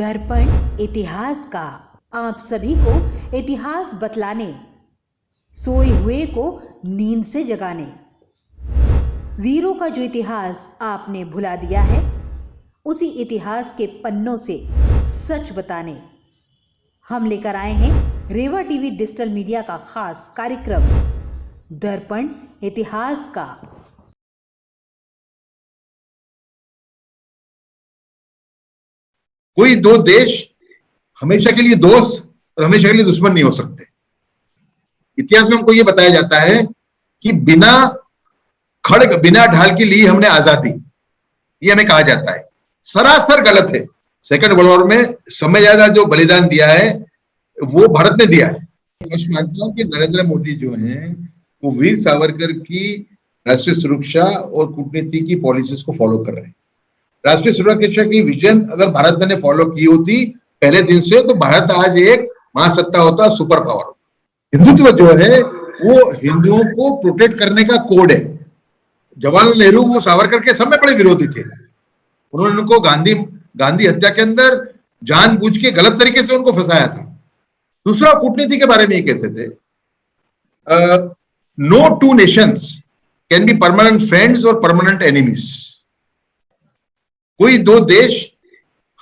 दर्पण इतिहास का आप सभी को इतिहास बतलाने, सोए हुए को नींद से जगाने, वीरों का जो इतिहास आपने भुला दिया है उसी इतिहास के पन्नों से सच बताने हम लेकर आए हैं रेवा टीवी डिजिटल मीडिया का खास कार्यक्रम दर्पण इतिहास का। कोई दो देश हमेशा के लिए दोस्त और हमेशा के लिए दुश्मन नहीं हो सकते। इतिहास में हमको यह बताया जाता है कि बिना खड़ग बिना ढाल के लिए हमने आजादी, ये हमें कहा जाता है, सरासर गलत है। सेकंड वर्ल्ड वॉर में समय ज्यादा जो बलिदान दिया है वो भारत ने दिया है। मैं मानता हूं कि नरेंद्र मोदी जो हैं वो वीर सावरकर की राष्ट्रीय सुरक्षा और कूटनीति की पॉलिसीज को फॉलो कर रहे हैं। राष्ट्रीय सुरक्षा की विजन अगर भारत ने फॉलो की होती पहले दिन से तो भारत आज एक महासत्ता होता, सुपर पावर होता। हिंदुत्व जो है वो हिंदुओं को प्रोटेक्ट करने का कोड है। जवाहरलाल नेहरू वो सावरकर के सब में बड़े विरोधी थे। उन्होंने उनको गांधी हत्या के अंदर जानबूझ के गलत तरीके से उनको फंसाया था। दूसरा, कूटनीति के बारे में ये कहते थे, no two nations can be permanent friends और परमानेंट एनिमीज। कोई दो देश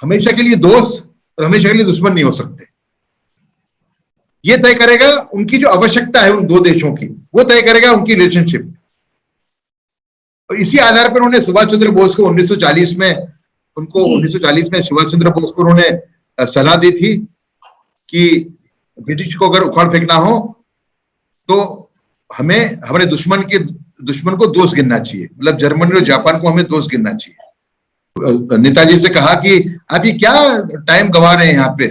हमेशा के लिए दोस्त और हमेशा के लिए दुश्मन नहीं हो सकते। यह तय करेगा उनकी जो आवश्यकता है उन दो देशों की, वो तय करेगा उनकी रिलेशनशिप। और इसी आधार पर उन्होंने सुभाष चंद्र बोस को 1940 में सुभाष चंद्र बोस को उन्होंने सलाह दी थी कि ब्रिटिश को अगर उखाड़ फेंकना हो तो हमें हमारे दुश्मन को दोस्त गिनना चाहिए, मतलब जर्मनी और जापान को हमें दोस्त गिनना चाहिए। नेताजी से कहा कि आप ये क्या टाइम गंवा रहे हैं यहाँ पे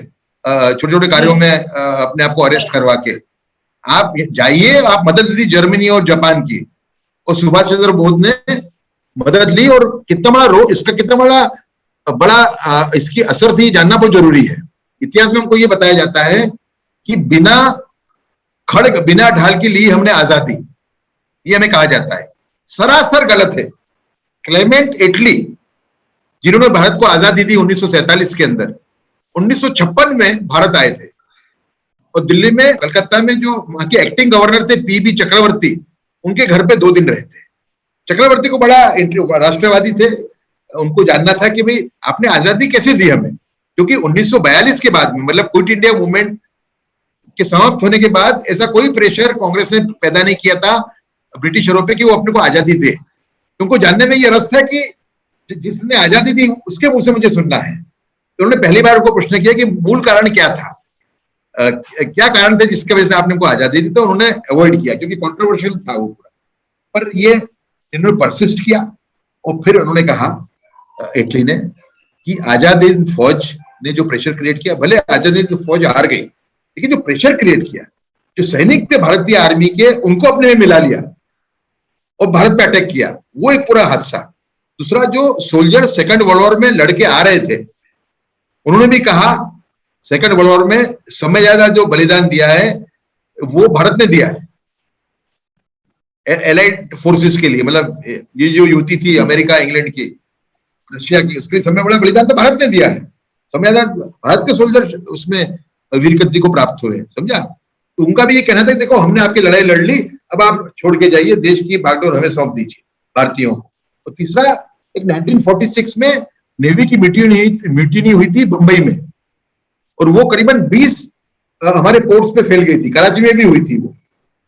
छोटे छोटे कार्यों में अपने आप को अरेस्ट करवा के, आप जाइए, आप मदद ली जर्मनी और जापान की। और सुभाष चंद्र बोस ने मदद ली और कितना बड़ा इसकी असर थी जानना बहुत जरूरी है। इतिहास में हमको ये बताया जाता है कि बिना ढाल के लिए हमने आजादी, ये हमें कहा जाता है, सरासर गलत है। क्लेमेंट एटली जिन्होंने भारत को आजादी दी 1947 के अंदर, 1956 में भारत आए थे और दिल्ली में कलकत्ता में जो वहां के एक्टिंग गवर्नर थे पीबी चक्रवर्ती, उनके घर पे 2 दिन रहे थे। चक्रवर्ती को बड़ा राष्ट्रवादी थे, उनको जानना था कि भाई आपने आजादी कैसे दी हमें, क्योंकि 1942 के बाद में, मतलब क्विट इंडिया मूवमेंट के समाप्त होने के बाद ऐसा कोई प्रेशर कांग्रेस ने पैदा नहीं किया था ब्रिटिशरों पे कि वो अपने को आजादी दे। उनको जानने में यह रस था कि जिसने आजादी दी उसके मुंह से मुझे सुनना है। तो उन्होंने पहली बार उनको प्रश्न किया कि मूल कारण क्या था, क्या कारण थे जिसकी वजह से आपने उनको आजादी दी। तो उन्होंने अवॉइड किया क्योंकि कॉन्ट्रोवर्शियल था वो पूरा, पर ये इन्होंने परसिस्ट किया और फिर उन्होंने कहा एटली ने कि आजाद हिंद फौज ने जो प्रेशर क्रिएट किया, भले आजाद हिंद फौज हार गई लेकिन जो प्रेशर क्रिएट किया, जो सैनिक थे भारतीय आर्मी के, उनको अपने में मिला लिया और भारत पे अटैक किया, वो एक पूरा हादसा। दूसरा, जो सोल्जर सेकंड वर्ल्ड वॉर में लड़के आ रहे थे, उन्होंने भी कहा सेकंड वर्ल्ड वॉर में समय ज्यादा जो बलिदान दिया है वो भारत ने दिया है एलाइड फोर्सेस के लिए, मतलब ये जो युति थी अमेरिका, इंग्लैंड की, रशिया की, उसके समय बड़ा बलिदान तो भारत ने दिया है। समय ज्यादा भारत के सोल्जर उसमें वीरगति को प्राप्त हुए, समझा। तो उनका भी ये कहना था कि देखो हमने आपकी लड़ाई लड़ ली, अब आप छोड़ के जाइए, देश की बागडोर हमें सौंप दीजिए भारतीयों को। और तीसरा, एक 1946 में नेवी की म्यूटिनी हुई थी बंबई में, और वो करीबन 20 हमारे पोर्ट्स पे फैल गई थी, कराची में भी हुई थी वो,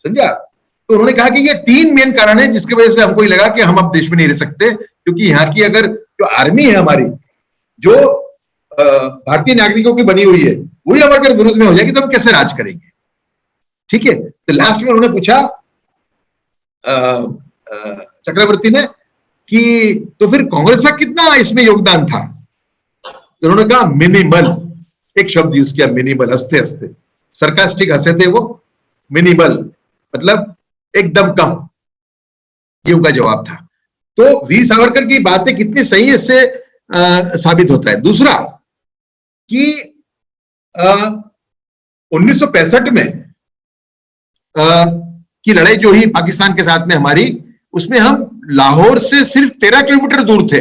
समझा। तो उन्होंने कहा कि ये 3 मेन कारण है जिसकी वजह से हमको ये लगा कि हम अब देश में नहीं रह सकते, क्योंकि यहाँ की अगर जो आर्मी है हमारी, जो भारतीय नागरिकों की बनी हुई है, वही हमारे विरोध में हो जाएगी तो हम कैसे राज करेंगे। ठीक है, तो लास्ट में उन्होंने पूछा चक्रवर्ती ने कि तो फिर कांग्रेस का कितना इसमें योगदान था। तो उन्होंने कहा मिनिमल, एक शब्द यूज किया, मिनिमल, हंसते हंसते, सरकास्टिक हंसे थे वो, मिनिमल मतलब एकदम कम, ये उनका जवाब था। तो वीर सावरकर की बातें कितनी सही है इससे साबित होता है। दूसरा कि 1965 में की लड़ाई जो हुई पाकिस्तान के साथ में हमारी, उसमें हम लाहौर से सिर्फ 13 किलोमीटर दूर थे।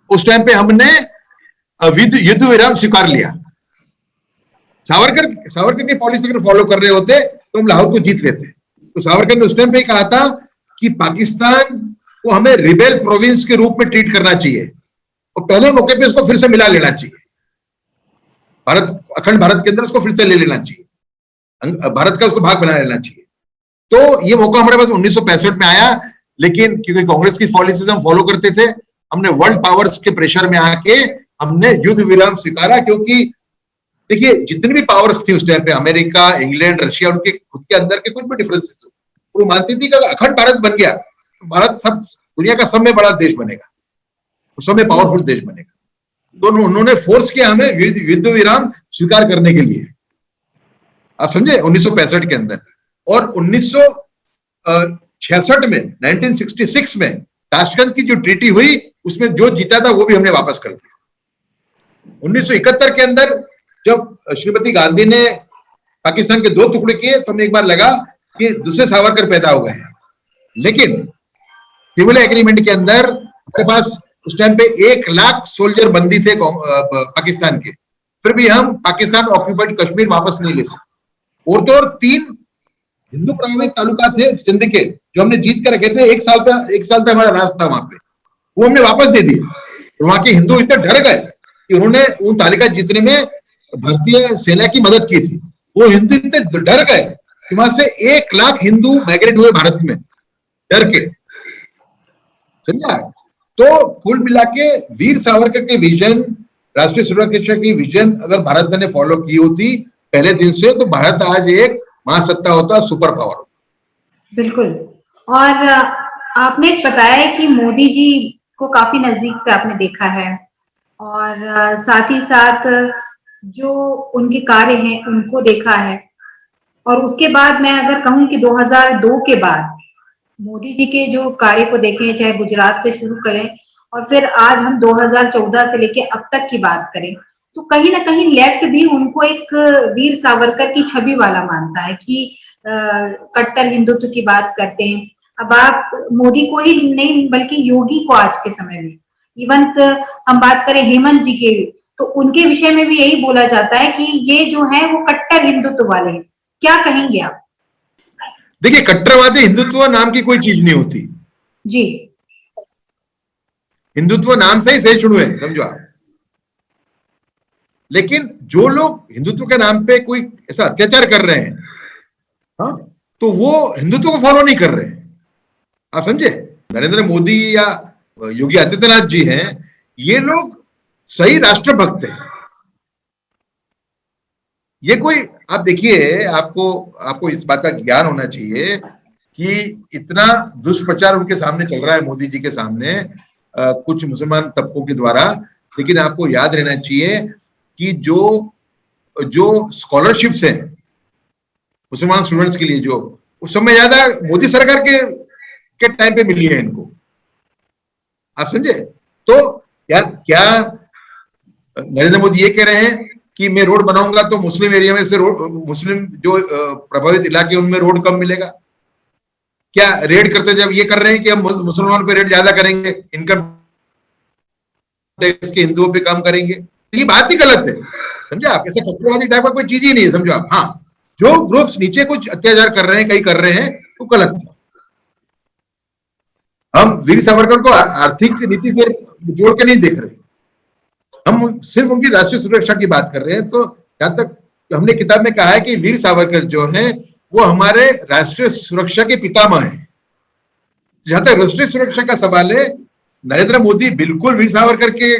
उस टाइम पे हमने युद्ध विराम स्वीकार लिया। सावरकर सावरकर की पॉलिसी अगर फॉलो कर रहे होते तो हम लाहौर को जीत लेते। तो सावरकर ने उस टाइम पे कहा था कि पाकिस्तान को हमें रिबेल प्रोविंस के रूप में ट्रीट करना चाहिए और पहले मौके पे उसको फिर से मिला लेना चाहिए, भारत अखंड भारत के अंदर उसको फिर से ले लेना चाहिए, भारत का उसको भाग बना लेना चाहिए। तो ये मौका हमारे पास 1965 में आया, लेकिन क्योंकि कांग्रेस की पॉलिसीज हम फॉलो करते थे, हमने वर्ल्ड पावर्स के प्रेशर में आके हमने युद्ध विराम स्वीकारा। क्योंकि देखिए जितनी भी पावर्स थी उस टाइम पे, अमेरिका, इंग्लैंड, रशिया, उनके खुद के अंदर के कुछ भी डिफरेंसेस थे, वो मानती थी कि अगर अखंड भारत बन गया तो भारत सब दुनिया का सब में बड़ा देश बनेगा, सब में पावरफुल देश बनेगा। तो उन्होंने फोर्स किया हमें युद्ध विराम स्वीकार करने के लिए, आप समझे, 1965 के अंदर। और 1966 में 1966 में ताशकंद की जो ट्रीटी हुई उसमें जो जीता था वो भी हमने वापस कर दिया। 1971 के अंदर जब श्रीमती गांधी ने पाकिस्तान के 2 टुकड़े किए तो हमें एक बार लगा कि दूसरे सावरकर पैदा हो गए हैं, लेकिन तिमोले एग्रीमेंट के अंदर हमारे पास उस टाइम पे 1 लाख सोल्जर बंदी थे पाकिस्तान के, फिर भी हम पाकिस्तान ऑक्यूपाइड कश्मीर वापस नहीं ले सकते। और तो और 3 हिंदू प्रभावित तालुका थे सिंध के जो हमने जीत कर रखे थे, 1 साल पे हमारा राज था वहां पे, वो हमने वापस दे दिए। वहां के हिंदू इतने डर गए कि उन्होंने उन तालिका जीतने में भारतीय सेना की मदद की थी। वो हिंदू इतने डर गए कि वहां से 1 लाख हिंदू माइग्रेट हुए भारत में डर के, समझा। तो कुल मिला के वीर सावरकर के विजन, राष्ट्रीय सुरक्षा की विजन अगर भारत ने फॉलो की होती पहले दिन से, तो भारत आज एक महासत्ता होता, सुपर पावर होता। बिल्कुल। और आपने बताया कि मोदी जी को काफी नजदीक से आपने देखा है और साथ ही साथ जो उनके कार्य हैं उनको देखा है, और उसके बाद मैं अगर कहूं कि 2002 के बाद मोदी जी के जो कार्य को देखें, चाहे गुजरात से शुरू करें और फिर आज हम 2014 से लेके अब तक की बात करें, तो कहीं ना कहीं लेफ्ट भी उनको एक वीर सावरकर की छवि वाला मानता है कि कट्टर हिंदुत्व की बात करते हैं। अब आप मोदी को ही नहीं बल्कि योगी को आज के समय में, इवन हम बात करें हेमंत जी के, तो उनके विषय में भी यही बोला जाता है कि ये जो है वो कट्टर हिंदुत्व वाले हैं। क्या कहेंगे आप? देखिए, कट्टरवादी हिंदुत्व नाम की कोई चीज नहीं होती जी। हिंदुत्व नाम से ही सही शुरू है, समझो आप। लेकिन जो लोग हिंदुत्व के नाम पे कोई ऐसा अत्याचार कर रहे हैं, हाँ, तो वो हिंदुत्व को फॉलो नहीं कर रहे, आप समझे। नरेंद्र मोदी या योगी आदित्यनाथ जी हैं, ये लोग सही राष्ट्रभक्त हैं। ये कोई, आप देखिए, आपको इस बात का ज्ञान होना चाहिए कि इतना दुष्प्रचार उनके सामने चल रहा है, मोदी जी के सामने, कुछ मुसलमान तबकों के द्वारा। लेकिन आपको याद रहना चाहिए कि जो स्कॉलरशिप्स हैं मुसलमान स्टूडेंट्स के लिए, जो उस समय ज्यादा मोदी सरकार के टाइम पे मिली है इनको, आप समझे। तो क्या नरेंद्र मोदी ये कह रहे हैं कि मैं रोड बनाऊंगा तो मुस्लिम एरिया में से मुस्लिम जो प्रभावित इलाके उनमें रोड कम मिलेगा? क्या रेड करते जब ये कर रहे हैं कि हम मुसलमानों पे रेड ज्यादा करेंगे, इनकम टैक्स के हिंदुओं पे कम करेंगे? ये बात ही गलत है, समझे आप। ऐसे कट्टरवादी टाइप का कोई चीज ही नहीं है, समझो आप। हाँ, जो ग्रुप्स नीचे कुछ अत्याचार कर रहे हैं, कहीं कर रहे हैं, वो गलत है। हम वीर सावरकर को आर्थिक नीति से जोड़ के नहीं देख रहे, हम सिर्फ उनकी राष्ट्रीय सुरक्षा की बात कर रहे हैं। तो जहां तक हमने किताब में कहा है कि वीर सावरकर जो है वो हमारे राष्ट्रीय सुरक्षा के पितामह हैं। जहां तक राष्ट्रीय सुरक्षा का सवाल है, नरेंद्र मोदी बिल्कुल वीर सावरकर के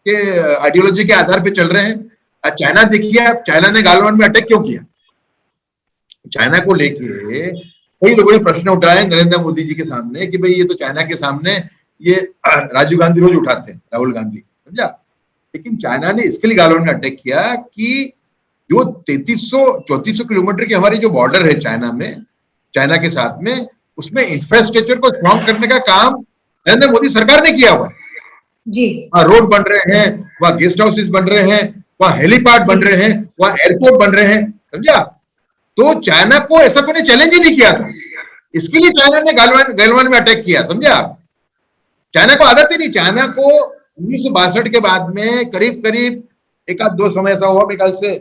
आइडियोलॉजी के आधार पे चल रहे हैं। चाइना देखिए, चाइना ने गालवान में अटैक क्यों किया? चाइना को लेके कई लोगों ने प्रश्न उठाए नरेंद्र मोदी जी के सामने कि भाई ये तो चाइना के सामने ये राजीव गांधी रोज उठाते हैं, राहुल गांधी, समझा। लेकिन चाइना ने इसके लिए गालवान में अटैक किया कि जो 3300-3400 किलोमीटर की हमारी जो बॉर्डर है चाइना में, चाइना के साथ में, उसमें इंफ्रास्ट्रक्चर को स्ट्रॉन्ग करने का काम नरेंद्र मोदी सरकार ने किया हुआ है जी। वहां रोड बन रहे हैं, वहां गेस्ट हाउसेस बन रहे हैं, वहां हेलीपैड बन रहे हैं, वहां एयरपोर्ट बन रहे हैं, समझा। तो चाइना को ऐसा कोई चैलेंज ही नहीं किया था, इसके लिए चाइना ने गलवान में अटैक किया, समझे आप। चाइना को आदत ही नहीं, चाइना को 1962 के बाद में करीब करीब एक आध दो समय ऐसा हुआ मेरे ख्याल से,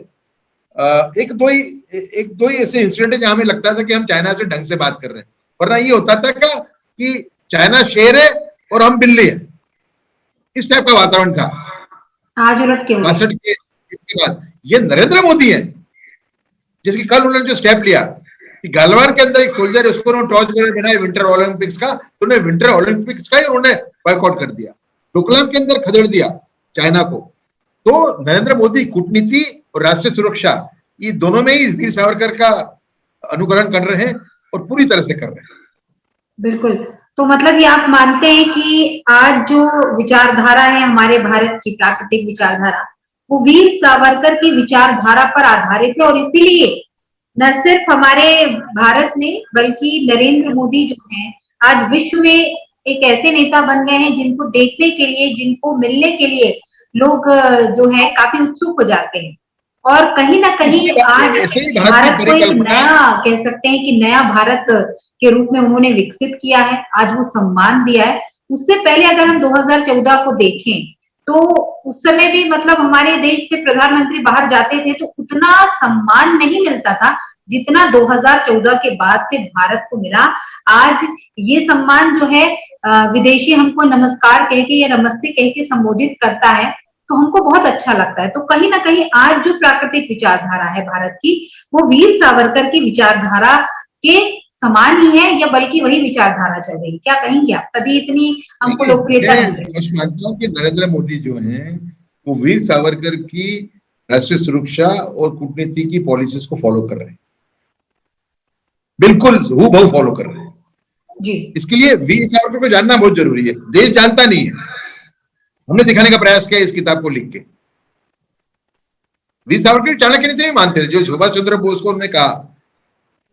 एक दो ही ऐसे इंसिडेंट है जहां हमें लगता था कि हम चाइना से ढंग से बात कर रहे हैं, वरना ये होता था क्या कि चाइना शेर है और हम बिल्ली है, इस टाइप का वातावरण था। आज उलट के हुए। 62 के इसके बाद ये नरेंद्र मोदी है, जिसकी कल उन्होंने जो स्टेप लिया कि गलवान के अंदर एक सोल्जर है, उसको उन्होंने टॉर्च गन बनाया विंटर ओलंपिक्स का, तो उन्होंने विंटर ओलंपिक्स का ही उन्होंने बॉयकॉट कर दिया, डोकलाम के अंदर खदेड़ दिया चाइना को। तो नरेंद्र मोदी कूटनीति और राष्ट्रीय सुरक्षा, ये दोनों में ही वीर सावरकर का अनुकरण कर रहे हैं और पूरी तरह से कर रहे हैं। बिल्कुल, तो मतलब ये आप मानते हैं कि आज जो विचारधारा है हमारे भारत की, प्राकृतिक विचारधारा, वो वीर सावरकर की विचारधारा पर आधारित है, और इसीलिए न सिर्फ हमारे भारत में बल्कि नरेंद्र मोदी जो हैं आज विश्व में एक ऐसे नेता बन गए हैं जिनको देखने के लिए, जिनको मिलने के लिए लोग जो है काफी उत्सुक हो जाते हैं। और कहीं ना कहीं आज भारत को एक नया, कह सकते हैं कि नया भारत के रूप में उन्होंने विकसित किया है, आज वो सम्मान दिया है। उससे पहले अगर हम 2014 को देखें तो उस समय भी मतलब हमारे देश से प्रधानमंत्री बाहर जाते थे तो उतना सम्मान नहीं मिलता था जितना 2014 के बाद से भारत को मिला। आज ये सम्मान जो है विदेशी हमको नमस्कार कह के या नमस्ते कह के संबोधित करता है, तो हमको बहुत अच्छा लगता है। तो कहीं ना कहीं आज जो प्राकृतिक विचारधारा है भारत की, वो वीर सावरकर की विचारधारा के समान ही है या बल्कि वही विचारधारा चल रही है, क्या कहेंगे आप? तभी इतनी हमको लोकप्रियता मिल रही है। मैं मानता हूँ कि नरेंद्र मोदी जो हैं वो वीर सावरकर की राष्ट्रीय सुरक्षा और कूटनीति की पॉलिसीज को फॉलो कर रहे हैं, बिल्कुल हूबहू फॉलो कर रहे हैं जी। इसके लिए वीर सावरकर को जानना बहुत जरूरी है, देश जानता नहीं है। हमने दिखाने का प्रयास किया इस किताब को लिख के। वीर सावरकर चाणक्य नीति नहीं मानते थे, जो सुभाष चंद्र बोस को उन्होंने कहा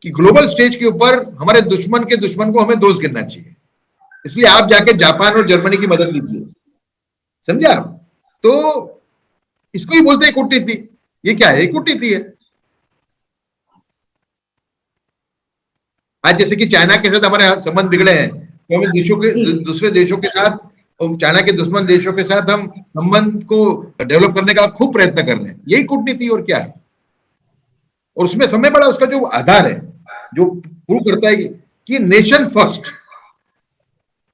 कि ग्लोबल स्टेज के ऊपर हमारे दुश्मन के दुश्मन को हमें दोस्त गिनना चाहिए, इसलिए आप जाके जापान और जर्मनी की मदद लीजिए, समझे आप? तो इसको ही बोलते हैं कूटनीति। ये क्या है? कूटनीति है। आज जैसे कि चाइना के साथ हमारे संबंध बिगड़े हैं, तो हमें देशों के दूसरे देशों के साथ, चाइना के दुश्मन देशों के साथ हम संबंध को डेवलप करने का खूब प्रयत्न कर रहे हैं, यही कूटनीति और क्या है। और उसमें समय बड़ा उसका जो आधार है, जो प्रूव करता है कि नेशन फर्स्ट,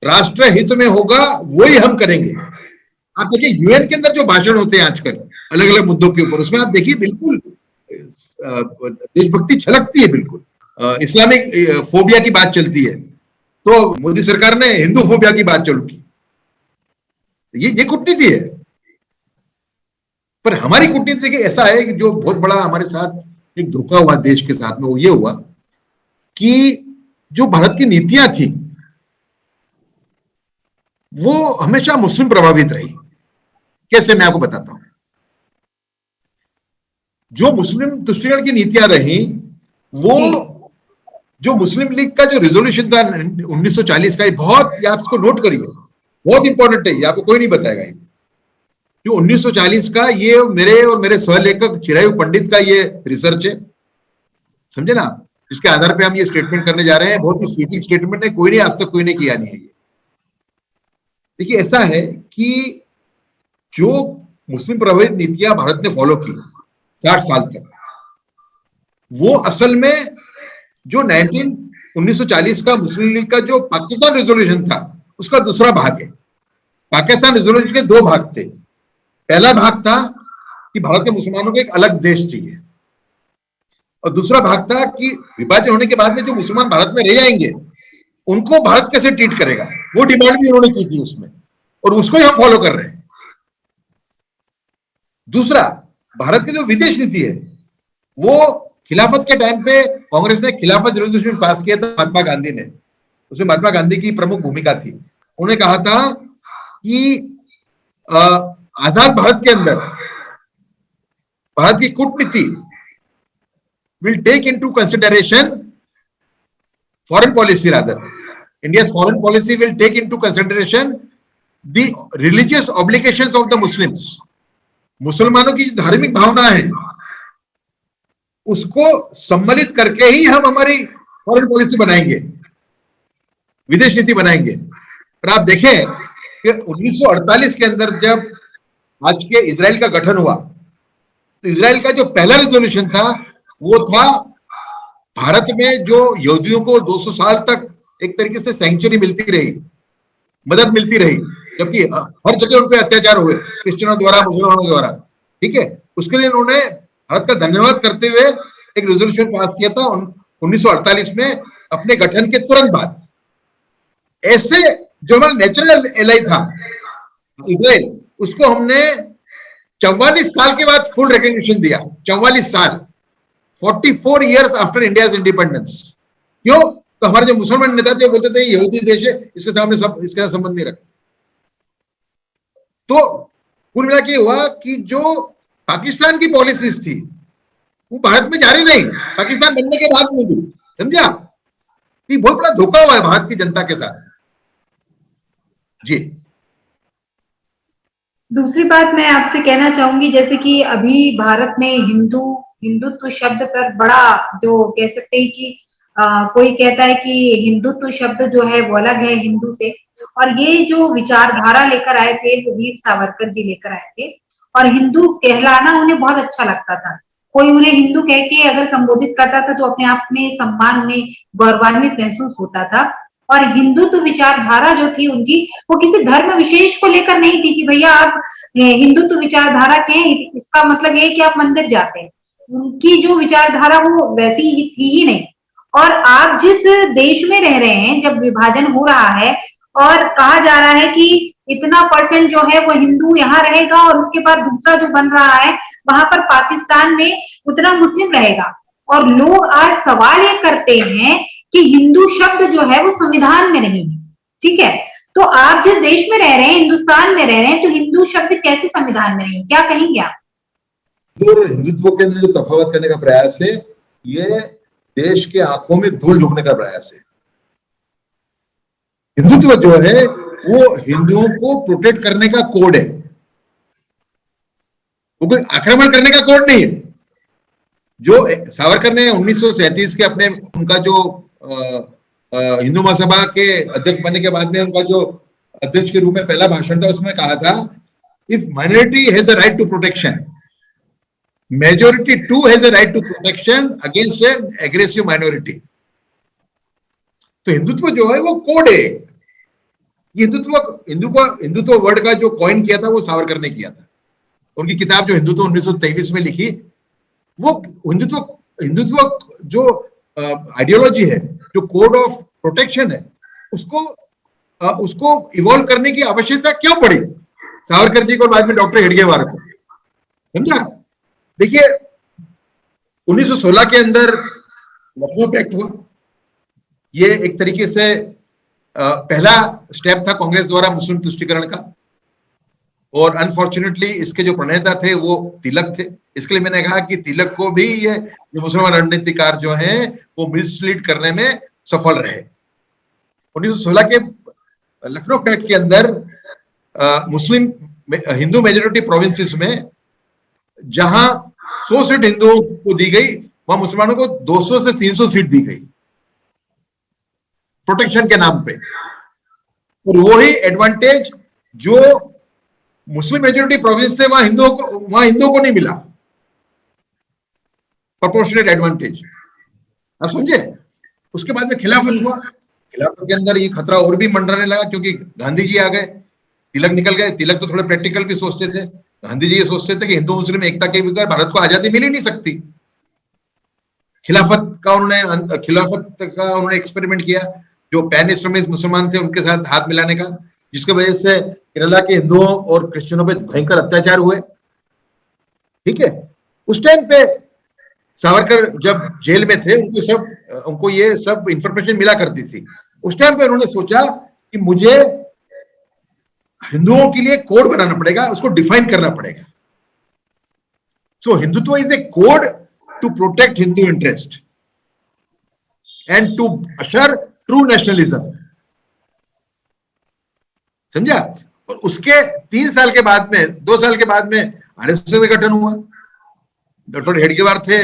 राष्ट्र हित में होगा वही हम करेंगे। आप देखिए यूएन के अंदर जो भाषण होते हैं आजकल अलग अलग मुद्दों के ऊपर, उसमें आप देखिए बिल्कुल देशभक्ति छलकती है, बिल्कुल इस्लामिक फोबिया की बात चलती है, तो मोदी सरकार ने हिंदू फोबिया की बात चालू की। ये कूटनीति है। पर हमारी कूटनीति ऐसा है कि जो बहुत बड़ा हमारे साथ एक धोखा हुआ देश के साथ में, वो ये हुआ कि जो भारत की नीतियां थी वो हमेशा मुस्लिम प्रभावित रही। कैसे, मैं आपको बताता हूं। जो मुस्लिम तुष्टिकरण की नीतियां रही, वो जो मुस्लिम लीग का जो रेजोल्यूशन था 1940 का, ये बहुत, ये आप इसको नोट करिए, बहुत इंपॉर्टेंट है, ये आपको कोई नहीं बताएगा। ये जो 1940 का, ये मेरे और मेरे सहलेखक चिरायु पंडित का ये रिसर्च है, समझे ना आप? इसके आधार पे हम ये स्टेटमेंट करने जा रहे हैं। बहुत ही स्वीटिंग स्टेटमेंट है, कोई नहीं, आज तक कोई ने किया नहीं है ये। देखिए ऐसा है कि जो मुस्लिम प्रभावित नीतियां भारत ने फॉलो की 60 साल तक, वो असल में जो 1940 का मुस्लिम लीग का जो पाकिस्तान रेजोल्यूशन था, उसका दूसरा भाग है। पाकिस्तान रेजोल्यूशन के दो भाग थे। पहला भाग था कि भारत के मुसलमानों को एक अलग देश चाहिए, और दूसरा भाग था कि विभाजन होने के बाद में जो मुसलमान भारत में रह जाएंगे उनको भारत कैसे ट्रीट करेगा, वो डिमांड भी उन्होंने की थी उसमें, और उसको ही हम फॉलो कर रहे हैं। दूसरा, भारत की जो विदेश नीति है, वो खिलाफत के टाइम पे कांग्रेस ने खिलाफत रेजोल्यूशन पास किया था महात्मा गांधी ने, उसमें महात्मा गांधी की प्रमुख भूमिका थी। उन्होंने कहा था कि आजाद भारत के अंदर भारत की कूटनीति will take into consideration foreign policy, rather India's foreign policy will take into consideration the religious obligations of the Muslims. मुसलमानों की जो धार्मिक भावना है उसको सम्मिलित करके ही हम हमारी फॉरेन पॉलिसी बनाएंगे, विदेश नीति बनाएंगे। पर आप देखें कि 1948 के अंदर जब आज के इजराइल का गठन हुआ, तो इजराइल का जो पहला रेजोल्यूशन था वो था भारत में जो यहूदियों को 200 साल तक एक तरीके से सेंचुरी मिलती रही, मदद मिलती रही, जबकि हर जगह उन पर अत्याचार हुए क्रिश्चियनों द्वारा, मुसलमानों द्वारा, ठीक है, उसके लिए उन्होंने भारत का धन्यवाद करते हुए एक रेजोल्यूशन पास किया था 1948 में, अपने गठन के तुरंत बाद। ऐसे जो हमारा नेचुरल एलाई था इजराइल, उसको हमने 44 साल के बाद फुल रिकॉग्निशन दिया। 44 साल, 44 years आफ्टर इंडियाज इंडिपेंडेंस। क्यों? तो हमारे जो मुसलमान नेता थे बोलते थे यहूदी देश है, इसके सामने सब इसके साथ संबंध नहीं रखते। तो कुल मिला के हुआ कि जो पाकिस्तान की पॉलिसीज थी वो भारत में जारी नहीं, पाकिस्तान बनने के बाद में भी, समझा? ये बहुत बड़ा धोखा हुआ है भारत की जनता के साथ। जी, दूसरी बात मैं आपसे कहना चाहूंगी, जैसे कि अभी भारत में हिंदुत्व शब्द पर बड़ा, जो कह सकते हैं कि कोई कहता है कि हिंदुत्व शब्द जो है वो अलग है हिंदू से, और ये जो विचारधारा लेकर आए थे वो वीर सावरकर जी लेकर आए थे, और हिंदू कहलाना उन्हें बहुत अच्छा लगता था। कोई उन्हें हिंदू कह के अगर संबोधित करता था तो अपने आप में सम्मान, उन्हें गौरवान्वित महसूस होता था। और हिंदुत्व विचारधारा जो थी उनकी, वो किसी धर्म विशेष को लेकर नहीं थी कि भैया आप हिंदुत्व विचारधारा के हैं इसका मतलब ये है कि आप मंदिर जाते हैं। उनकी जो विचारधारा वो वैसी ही थी ही नहीं। और आप जिस देश में रह रहे हैं, जब विभाजन हो रहा है और कहा जा रहा है कि इतना परसेंट जो है वो हिंदू यहाँ रहेगा और उसके बाद दूसरा जो बन रहा है वहां पर पाकिस्तान में उतना मुस्लिम रहेगा, और लोग आज सवाल ये करते हैं कि हिंदू शब्द जो है वो संविधान में नहीं है। ठीक है, तो आप जिस देश में रह रहे हैं, हिंदुस्तान में रह रहे हैं, तो हिंदू शब्द कैसे संविधान में नहीं है? क्या कहेंगे आप? हिंदुत्व के अंदर जो तफावत करने का प्रयास है, ये देश के आंखों में धूल झोंकने का प्रयास है। हिंदुत्व जो है वो हिंदुओं को प्रोटेक्ट करने का कोड है, वो कोई आक्रमण करने का कोड नहीं है। जो सावरकर ने 1937 के अपने उनका जो हिंदू महासभा के अध्यक्ष बनने के बाद में उनका जो अध्यक्ष के रूप में पहला भाषण था, उसमें कहा था, if minority has a right to protection, majority too has a right to protection against an aggressive minority. तो हिंदुत्व जो है वो कोड है। ये हिंदुत्व वर्ड का जो कॉइन किया था वो सावरकर ने किया था। उनकी किताब जो हिंदुत्व 1923 में लिखी, वो हिंदुत्व जो आइडियोलॉजी है, जो कोड ऑफ प्रोटेक्शन है, उसको इवॉल्व करने की आवश्यकता क्यों पड़ी सावरकर जी को और बाद में डॉक्टर हेडगेवार को, समझा? देखिए 1916 के अंदर लखनऊ पैक्ट हुआ। ये एक तरीके से पहला स्टेप था कांग्रेस द्वारा मुस्लिम तुष्टीकरण का, और अनफॉर्चुनेटली इसके जो प्रणेता थे वो तिलक थे। इसके लिए मैंने कहा कि तिलक को भी ये जो मुसलमान रणनीतिकार जो हैं वो मिसलीड करने में सफल रहे। 1916 के लखनऊ पैक्ट के अंदर मुस्लिम हिंदू मेजोरिटी प्रोविंसेस में जहां 100 सीट हिंदुओं को दी गई, वहां मुसलमानों को 200 से 300 सीट दी गई प्रोटेक्शन के नाम पे। और वही एडवांटेज जो मुस्लिम मेजोरिटी प्रोविंस थे वहां हिंदुओं को नहीं मिला, प्रोपोर्शनेट एडवांटेज। आप समझे? उसके बाद में खिलाफत हुआ। खिलाफत के अंदर ये खतरा और भी मंडराने लगा, क्योंकि गांधी जी आ गए, तिलक निकल गए। तिलक तो थोड़े प्रैक्टिकल भी सोचते थे, गांधी जी ये सोचते थे कि हिंदू मुस्लिम एकता के बगैर भारत को आजादी मिल ही नहीं सकती। खिलाफत का उन्होंने एक्सपेरिमेंट किया, जो पैन इस्लामिस्ट मुसलमान थे उनके साथ हाथ मिलाने का, जिसकी वजह से केरला के हिंदुओं और क्रिश्चियनों पे भयंकर अत्याचार हुए। ठीक है, उस टाइम पे सावरकर जब जेल में थे, उनको ये सब इंफॉर्मेशन मिला करती थी। उस टाइम पे उन्होंने सोचा कि मुझे हिंदुओं के लिए कोड बनाना पड़ेगा, उसको डिफाइन करना पड़ेगा। So Hindutva is a code to protect Hindu interest and to usher true nationalism, समझा? और उसके 3 साल के बाद में, 2 साल के बाद में आरएसएस का गठन हुआ। डॉक्टर हेडगेवार थे,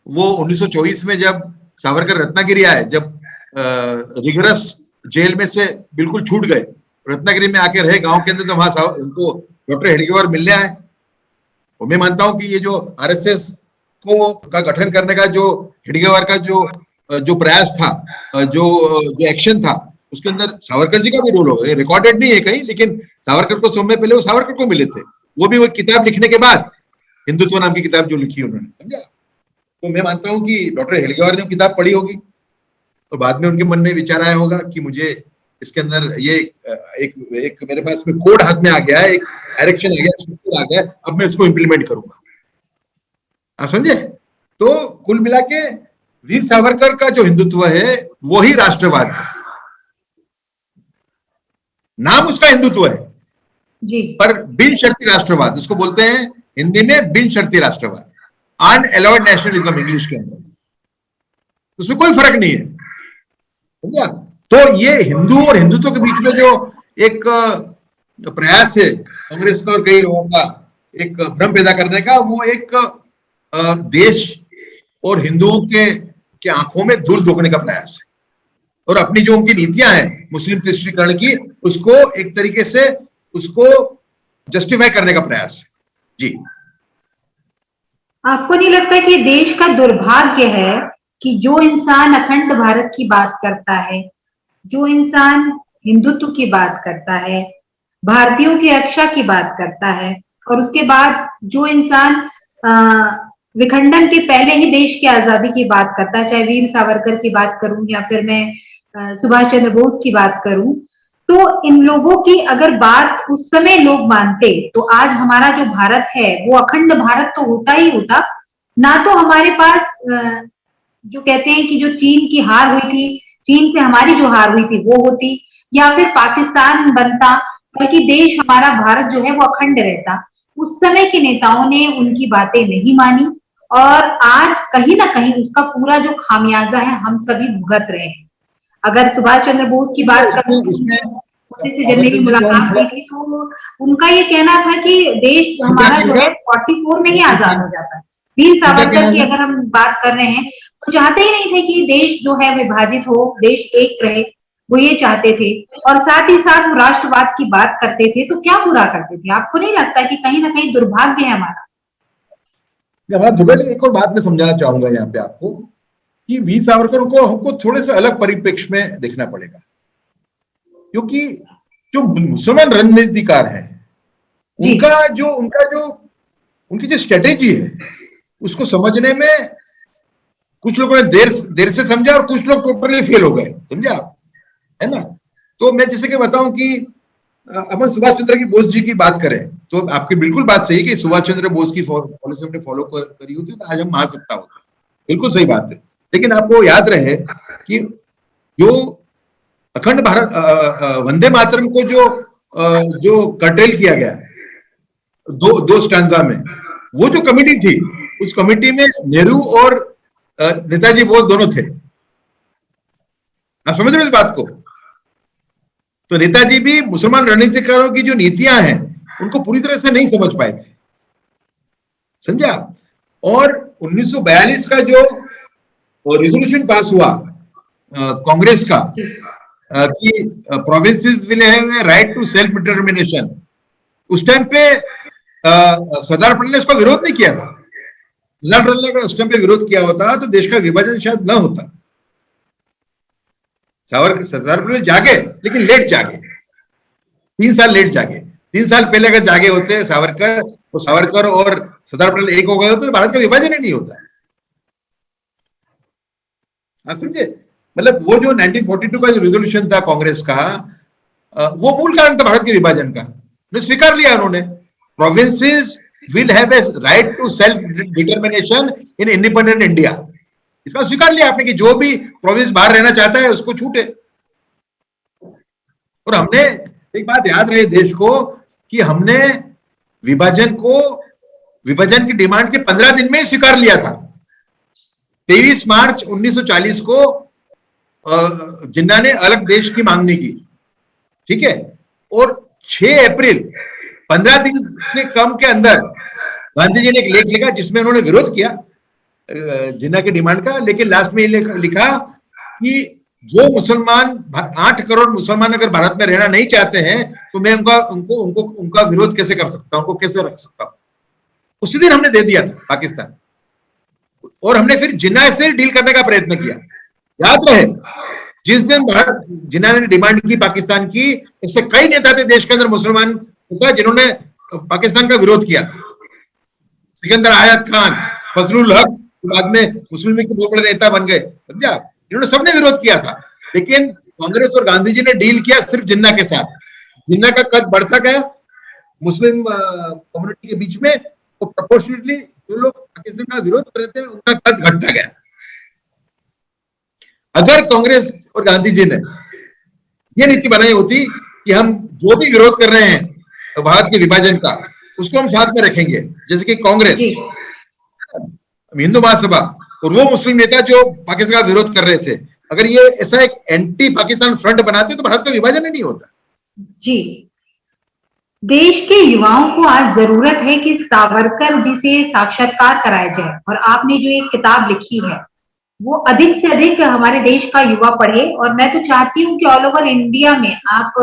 वो 1924 में जब सावरकर रत्नागिरी आए, जब रिगरस जेल में से बिल्कुल छूट गए, रत्नागिरी में आके रहे गांव के अंदर, तो वहां उनको डॉक्टर हेडगेवार मिलने आए। और मैं मानता हूं कि ये जो आरएसएस को का गठन करने का जो हेडगेवार का जो प्रयास था, जो जो एक्शन था, उसके अंदर सावरकर जी का भी रोल होगा। रिकॉर्डेड नहीं है कहीं, लेकिन सावरकर को समय पहले वो सावरकर को मिले थे, वो भी वो किताब लिखने के बाद, हिंदुत्व नाम की किताब जो लिखी उन्होंने, समझा। तो मैं मानता हूं कि डॉक्टर हेडगेवार ने किताब पढ़ी होगी, तो बाद में उनके मन में विचार आया होगा कि मुझे इसके अंदर ये एक मेरे पास में कोड हाथ में आ गया है, एक डायरेक्शन आ गया, आ गया, अब मैं इसको इंप्लीमेंट करूंगा। आप समझे। तो कुल मिला के वीर सावरकर का जो हिंदुत्व है वो ही राष्ट्रवाद है, नाम उसका हिंदुत्व है जी। पर बिन शर्ती राष्ट्रवाद उसको बोलते हैं हिंदी में, बिन शर्ती राष्ट्रवाद, अनअलाउड नेशनलिज्म इंग्लिश के अंदर, उसमें कोई फर्क नहीं है, समझा। तो ये हिंदू और हिंदुत्व के बीच में जो एक प्रयास है कांग्रेस का और कई लोगों का एक भ्रम पैदा करने का, वो एक देश और हिंदुओं के आंखों में धूल झोंकने का प्रयास है, और अपनी जो उनकी नीतियां हैं मुस्लिम तुष्टीकरण की, उसको एक तरीके से उसको जस्टिफाई करने का प्रयास है। जी, आपको नहीं लगता कि देश का दुर्भाग्य है कि जो इंसान अखंड भारत की बात करता है, जो इंसान हिंदुत्व की बात करता है, भारतीयों की रक्षा की बात करता है, और उसके बाद जो इंसान विखंडन के पहले ही देश की आजादी की बात करता है, चाहे वीर सावरकर की बात करूं या फिर मैं सुभाष चंद्र बोस की बात करूं, तो इन लोगों की अगर बात उस समय लोग मानते तो आज हमारा जो भारत है वो अखंड भारत तो होता ही होता ना। तो हमारे पास जो कहते हैं कि जो चीन की हार हुई थी, चीन से हमारी जो हार हुई थी वो होती, या फिर पाकिस्तान बनता, बल्कि देश हमारा भारत जो है वो अखंड रहता। उस समय के नेताओं ने उनकी बातें नहीं मानी, और आज कहीं ना कहीं उसका पूरा जो खामियाजा है हम सभी भुगत रहे हैं। अगर सुभाष चंद्र बोस की बात करूं, से जब मेरी मुलाकात हुई थी तो उनका ये कहना था कि देश हमारा जो है 44 में ही आजाद हो जाता है। वीर सावरकर की अगर हम बात कर रहे हैं, तो चाहते ही नहीं थे कि देश जो है विभाजित हो, देश एक रहे, वो ये चाहते थे, और साथ ही साथ वो राष्ट्रवाद की बात करते थे। तो क्या बुरा करते थे? आपको नहीं लगता कि कहीं ना कहीं दुर्भाग्य है हमारा? दुबे, एक और बात मैं समझाना चाहूंगा यहाँ पे आपको कि वीर सावरकर को हमको थोड़े से अलग परिप्रेक्ष्य में देखना पड़ेगा, क्योंकि जो मुसलमान रणनीतिकार है उनकी जो स्ट्रेटेजी है उसको समझने में कुछ लोगों ने देर से समझा और कुछ लोग टोटली फेल हो गए, समझा आप, है ना। तो मैं जैसे कि बताऊं कि अपन सुभाष चंद्र बोस जी की बात करें तो आपकी बिल्कुल बात सही है कि सुभाष चंद्र बोस की पॉलिसी हमने फॉलो करी होती तो आज हम महासत्ता होते, बिल्कुल सही बात है। लेकिन आपको याद रहे कि जो अखंड भारत वंदे मातरम को जो कर्टेल किया गया दो स्टैंजा में, वो जो कमेटी थी उस कमेटी में नेहरू और नेताजी बोस दोनों थे। आप समझ रहे हो इस बात को। तो नेताजी भी मुसलमान रणनीतिकारों की जो नीतियां हैं उनको पूरी तरह से नहीं समझ पाए थे, समझा। और 1942 का जो रिजोल्यूशन पास हुआ कांग्रेस का कि provinces will have a right to self determination, उस टाइम पे सरदार पटेल ने इसका विरोध नहीं किया था। सरदार पटेल ने उस टाइम पे विरोध किया होता तो देश का विभाजन शायद न होता। सरदार पटेल जागे, लेकिन लेट जागे, 3 साल लेट जागे। 3 साल पहले अगर जागे होते सावरकर, तो सावरकर और सरदार पटेल एक हो गए होते तो भारत का विभाजन ही नहीं होता। आप समझे। मतलब वो जो 1942 का जो रिजोल्यूशन था कांग्रेस का, वो मूल कारण था भारत के विभाजन का। स्वीकार लिया उन्होंने, provinces will have a right to self determination in independent India. इसका स्वीकार लिया आपने कि जो भी प्रोविंस बाहर रहना चाहता है उसको छूट है। और हमने एक बात याद रहे देश को कि हमने विभाजन की डिमांड के 15 दिन में ही स्वीकार लिया था। 23 मार्च 1940 को जिन्ना ने अलग देश की मांगनी की, ठीक है। और 6 अप्रैल 15 दिन से कम के अंदर गांधी जी ने एक लेख लिखा जिसमें उन्होंने विरोध किया जिन्ना की डिमांड का, लेकिन लास्ट में लिखा कि जो मुसलमान 8 करोड़ मुसलमान अगर भारत में रहना नहीं चाहते हैं तो मैं उनका विरोध कैसे कर सकता हूं, उनको कैसे रख सकता हूं। उसी दिन हमने दे दिया था पाकिस्तान, और हमने फिर जिन्ना से डील करने का प्रयत्न किया। याद रहे, जिस दिन भारत जिन्ना ने डिमांड की पाकिस्तान की, इससे कई नेता थे देश के अंदर मुसलमान जिन्होंने पाकिस्तान का विरोध किया। सिकंदर आयत खान, फजलुल हक बाद में मुस्लिम लीग के बहुत बड़े नेता बन गए, समझा, इन्होंने सबने विरोध किया था। लेकिन कांग्रेस और गांधी जी ने डील किया सिर्फ जिन्ना के साथ। जिन्ना का कद बढ़ता गया मुस्लिम कम्युनिटी के बीच में, तो प्रोपोर्शनेटली जो लोग पाकिस्तान का विरोध कर रहे थे उनका कद घटता गया। अगर कांग्रेस और गांधी जी ने ये नीति बनाई होती कि हम जो भी विरोध कर रहे हैं भारत के विभाजन का, उसको हम साथ में रखेंगे, जैसे कि कांग्रेस, हिंदू महासभा और वो मुस्लिम नेता जो पाकिस्तान का विरोध कर रहे थे, अगर ये ऐसा एक एंटी पाकिस्तान फ्रंट बनाते तो भारत का विभाजन ही नहीं होता। जी, देश के युवाओं को आज जरूरत है कि सावरकर जी से साक्षात्कार कराया जाए, और आपने जो एक किताब लिखी है वो अधिक से अधिक हमारे देश का युवा पढ़े। और मैं तो चाहती हूँ कि ऑल ओवर इंडिया में आप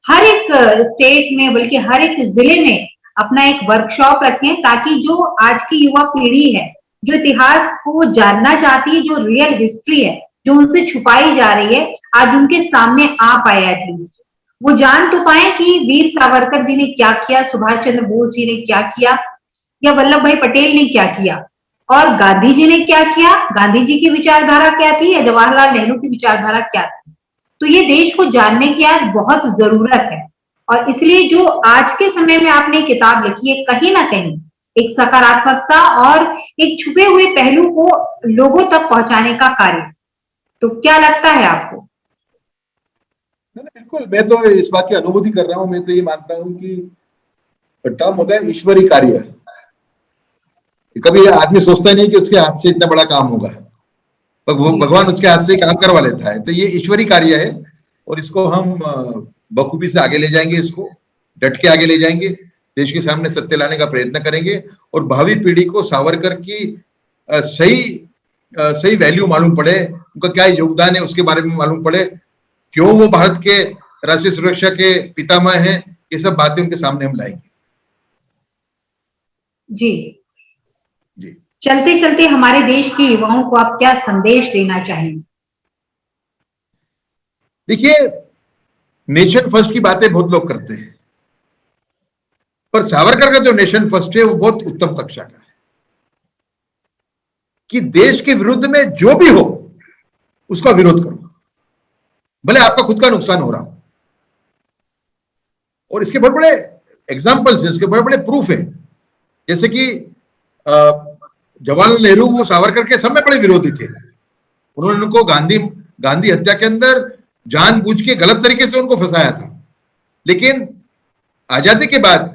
हर एक स्टेट में, बल्कि हर एक जिले में अपना एक वर्कशॉप रखें, ताकि जो आज की युवा पीढ़ी है, जो इतिहास को जानना चाहती है, जो रियल हिस्ट्री है जो उनसे छुपाई जा रही है, आज उनके सामने आ पाए, एटलीस्ट वो जान तो पाए कि वीर सावरकर जी ने क्या किया, सुभाष चंद्र बोस जी ने क्या किया, या वल्लभ भाई पटेल ने क्या किया, और गांधी जी ने क्या किया, गांधी जी की विचारधारा क्या थी, या जवाहरलाल नेहरू की विचारधारा क्या थी। तो ये देश को जानने की आज बहुत जरूरत है, और इसलिए जो आज के समय में आपने किताब लिखी है, कहीं ना कहीं एक सकारात्मकता और एक छुपे हुए पहलू को लोगों तक पहुंचाने का कार्य। तो क्या लगता है आपको? बिल्कुल, मैं तो इस बात की अनुभूति कर रहा हूं। मैं तो ये मानता हूं कि टर्म होता है ईश्वरीय कार्य। कभी आदमी सोचता नहीं कि उसके हाथ से इतना बड़ा काम होगा, भगवान उसके हाथ से काम करवा लेता है। तो ये ईश्वरीय कार्य है, और इसको हम बखूबी से आगे ले जाएंगे, इसको डट के आगे ले जाएंगे, देश के सामने सत्य लाने का प्रयत्न करेंगे, और भावी पीढ़ी को सावरकर की सही वैल्यू मालूम पड़े, उनका क्या योगदान है उसके बारे में मालूम पड़े, क्यों वो भारत के राष्ट्रीय सुरक्षा के पितामह हैं, ये सब बातें उनके सामने हम लाएंगे। जी जी, चलते चलते हमारे देश के युवाओं को आप क्या संदेश देना चाहेंगे? देखिए, नेशन फर्स्ट की बातें बहुत लोग करते हैं, पर सावरकर का जो नेशन फर्स्ट है वो बहुत उत्तम कक्षा का है, कि देश के विरुद्ध में जो भी हो उसका विरोध करो, भले आपका खुद का नुकसान हो रहा हो। और इसके बहुत बड़े एग्जाम्पल्स हैं, इसके बड़े बड़े प्रूफ हैं, जैसे कि जवाहरलाल नेहरू वो सावरकर के सब में बड़े विरोधी थे। उन्होंने उनको गांधी हत्या के अंदर जानबूझ के गलत तरीके से उनको फंसाया था, लेकिन आजादी के बाद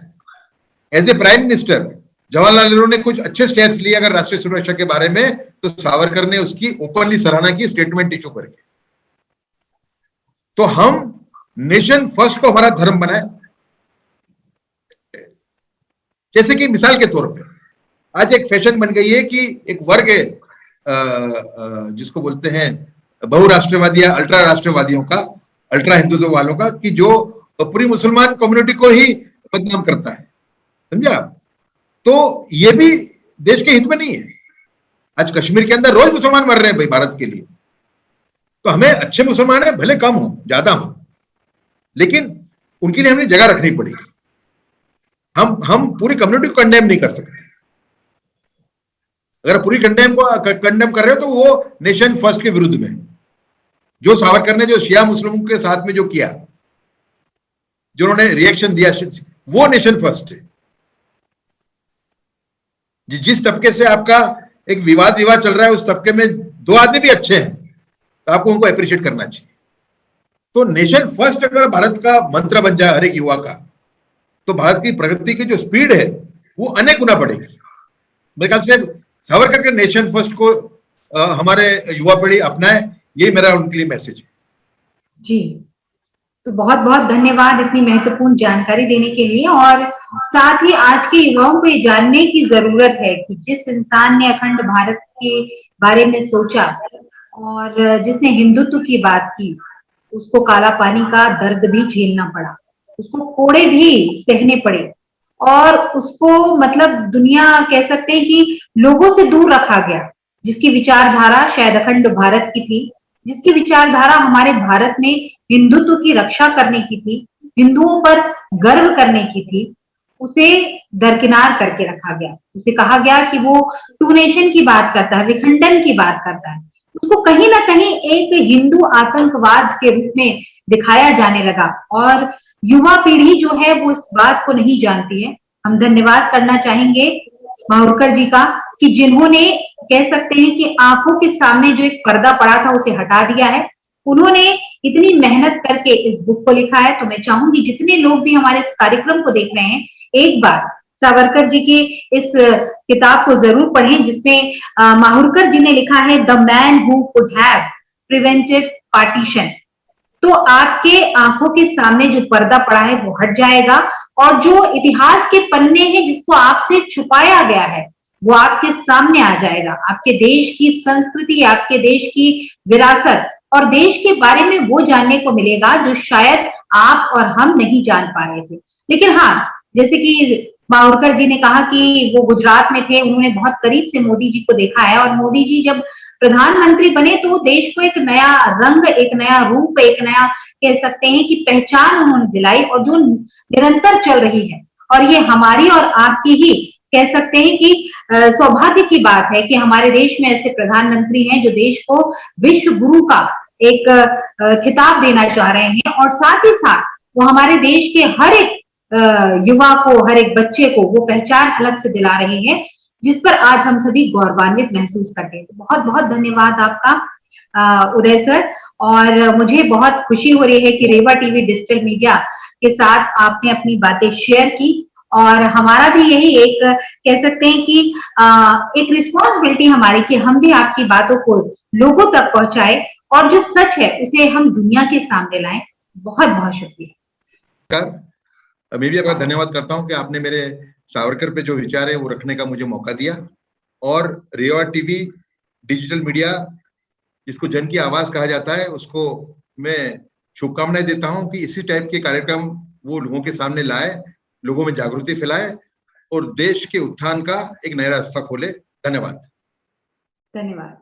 as a prime minister Jawaharlal Nehru ने कुछ अच्छे स्टेप्स लिए अगर राष्ट्रीय सुरक्षा के बारे में, तो सावरकर ने उसकी ओपनली सराहना की, स्टेटमेंट इशू करके। तो हम नेशन फर्स्ट को हमारा धर्म बनाए। जैसे कि मिसाल के तौर पे आज एक फैशन बन गई है कि एक वर्ग है जिसको बोलते हैं बहुराष्ट्रवादी या अल्ट्रा राष्ट्रवादियों का, अल्ट्रा हिंदुत्व वालों का, कि जो पूरी मुसलमान कम्युनिटी को ही बदनाम करता है, समझा। तो ये भी देश के हित में नहीं है। आज कश्मीर के अंदर रोज मुसलमान मर रहे हैं भाई भारत के लिए, तो हमें अच्छे मुसलमान है, भले कम हो ज्यादा हो, लेकिन उनके लिए हमें जगह रखनी पड़ेगी। हम पूरी कम्युनिटी को कंडेम नहीं कर सकते। अगर पूरी कंडेम कर रहे हो तो वो नेशन फर्स्ट के विरुद्ध में, जो सावरकर ने जो शिया मुस्लिमों के साथ में जो किया, जो उन्होंने रिएक्शन दिया, वो नेशन फर्स्ट है। जिस तबके से आपका एक विवाद चल रहा है, उस तबके में दो आदमी भी अच्छे हैं, तो आपको उनको अप्रिशिएट करना चाहिए। तो नेशन फर्स्ट अगर भारत का मंत्र बन जाए हर एक युवा का, तो भारत की प्रगति की जो स्पीड है वो अनेक गुना बढ़ेगी। मेरे ख्याल से सावरकर के नेशन फर्स्ट को हमारे युवा पीढ़ी अपनाए, यही मेरा उनके लिए मैसेज है। जी, तो बहुत बहुत धन्यवाद इतनी महत्वपूर्ण जानकारी देने के लिए। और साथ ही आज के युवाओं को ये जानने की जरूरत है कि जिस इंसान ने अखंड भारत के बारे में सोचा और जिसने हिंदुत्व की बात की, उसको काला पानी का दर्द भी झेलना पड़ा, उसको कोड़े भी सहने पड़े और उसको मतलब दुनिया कह सकते हैं कि लोगों से दूर रखा गया, जिसकी विचारधारा शायद अखंड भारत की थी, जिसकी विचारधारा हमारे भारत में हिंदुत्व की रक्षा करने की थी, हिंदुओं पर गर्व करने की थी, उसे दरकिनार करके रखा गया। उसे कहा गया कि वो टू नेशन की बात करता है, विखंडन की बात करता है। उसको कहीं ना कहीं एक हिंदू आतंकवाद के रूप में दिखाया जाने लगा और युवा पीढ़ी जो है वो इस बात को नहीं जानती है। हम धन्यवाद करना चाहेंगे माहुरकर जी का कि जिन्होंने कह सकते हैं कि आंखों के सामने जो एक पर्दा पड़ा था उसे हटा दिया है। उन्होंने इतनी मेहनत करके इस बुक को लिखा है, तो मैं चाहूंगी जितने लोग भी हमारे इस कार्यक्रम को देख रहे हैं, एक बार सावरकर जी की इस किताब को जरूर पढ़ें, जिसमें माहुरकर जी ने लिखा है the man who could have prevented partition. तो आपके आंखों के सामने जो पर्दा पड़ा है वो हट जाएगा और जो इतिहास के पन्ने हैं जिसको आपसे छुपाया गया है वो आपके सामने आ जाएगा। आपके देश की संस्कृति, आपके देश की विरासत और देश के बारे में वो जानने को मिलेगा जो शायद आप और हम नहीं जान पा रहे थे। लेकिन हाँ, जैसे कि माहुरकर जी ने कहा कि वो गुजरात में थे, उन्होंने बहुत करीब से मोदी जी को देखा है और मोदी जी जब प्रधानमंत्री बने तो देश को एक नया रंग, एक नया रूप, एक नया कह सकते हैं कि पहचान उन्होंने दिलाई और जो निरंतर चल रही है। और ये हमारी और आपकी ही कह सकते हैं कि सौभाग्य की बात है कि हमारे देश में ऐसे प्रधानमंत्री हैं जो देश को विश्व गुरु का एक खिताब देना चाह रहे हैं और साथ ही साथ वो हमारे देश के हर एक युवा को, हर एक बच्चे को वो पहचान अलग से दिला रहे हैं जिस पर आज हम सभी गौरवान्वित महसूस करते हैं। तो बहुत बहुत धन्यवाद आपका उदय सर। और मुझे बहुत खुशी हो रही है कि रेवा टीवी डिजिटल मीडिया के साथ आपने अपनी बातें शेयर की और हमारा भी यही एक कह सकते हैं कि एक रिस्पॉन्सिबिलिटी हमारी कि हम भी आपकी बातों को लोगों तक पहुंचाए और जो सच है उसे हम दुनिया के सामने लाएं। बहुत बहुत शुक्रिया। मैं भी आपका धन्यवाद करता हूं कि आपने मेरे सावरकर पे जो विचार है वो रखने का मुझे मौका दिया और रेवा टीवी डिजिटल मीडिया जिसको जन की आवाज कहा जाता है उसको मैं शुभकामनाएं देता हूं कि इसी टाइप के कार्यक्रम वो लोगों के सामने लाए, लोगों में जागृति फैलाए और देश के उत्थान का एक नया रास्ता खोले। धन्यवाद। धन्यवाद।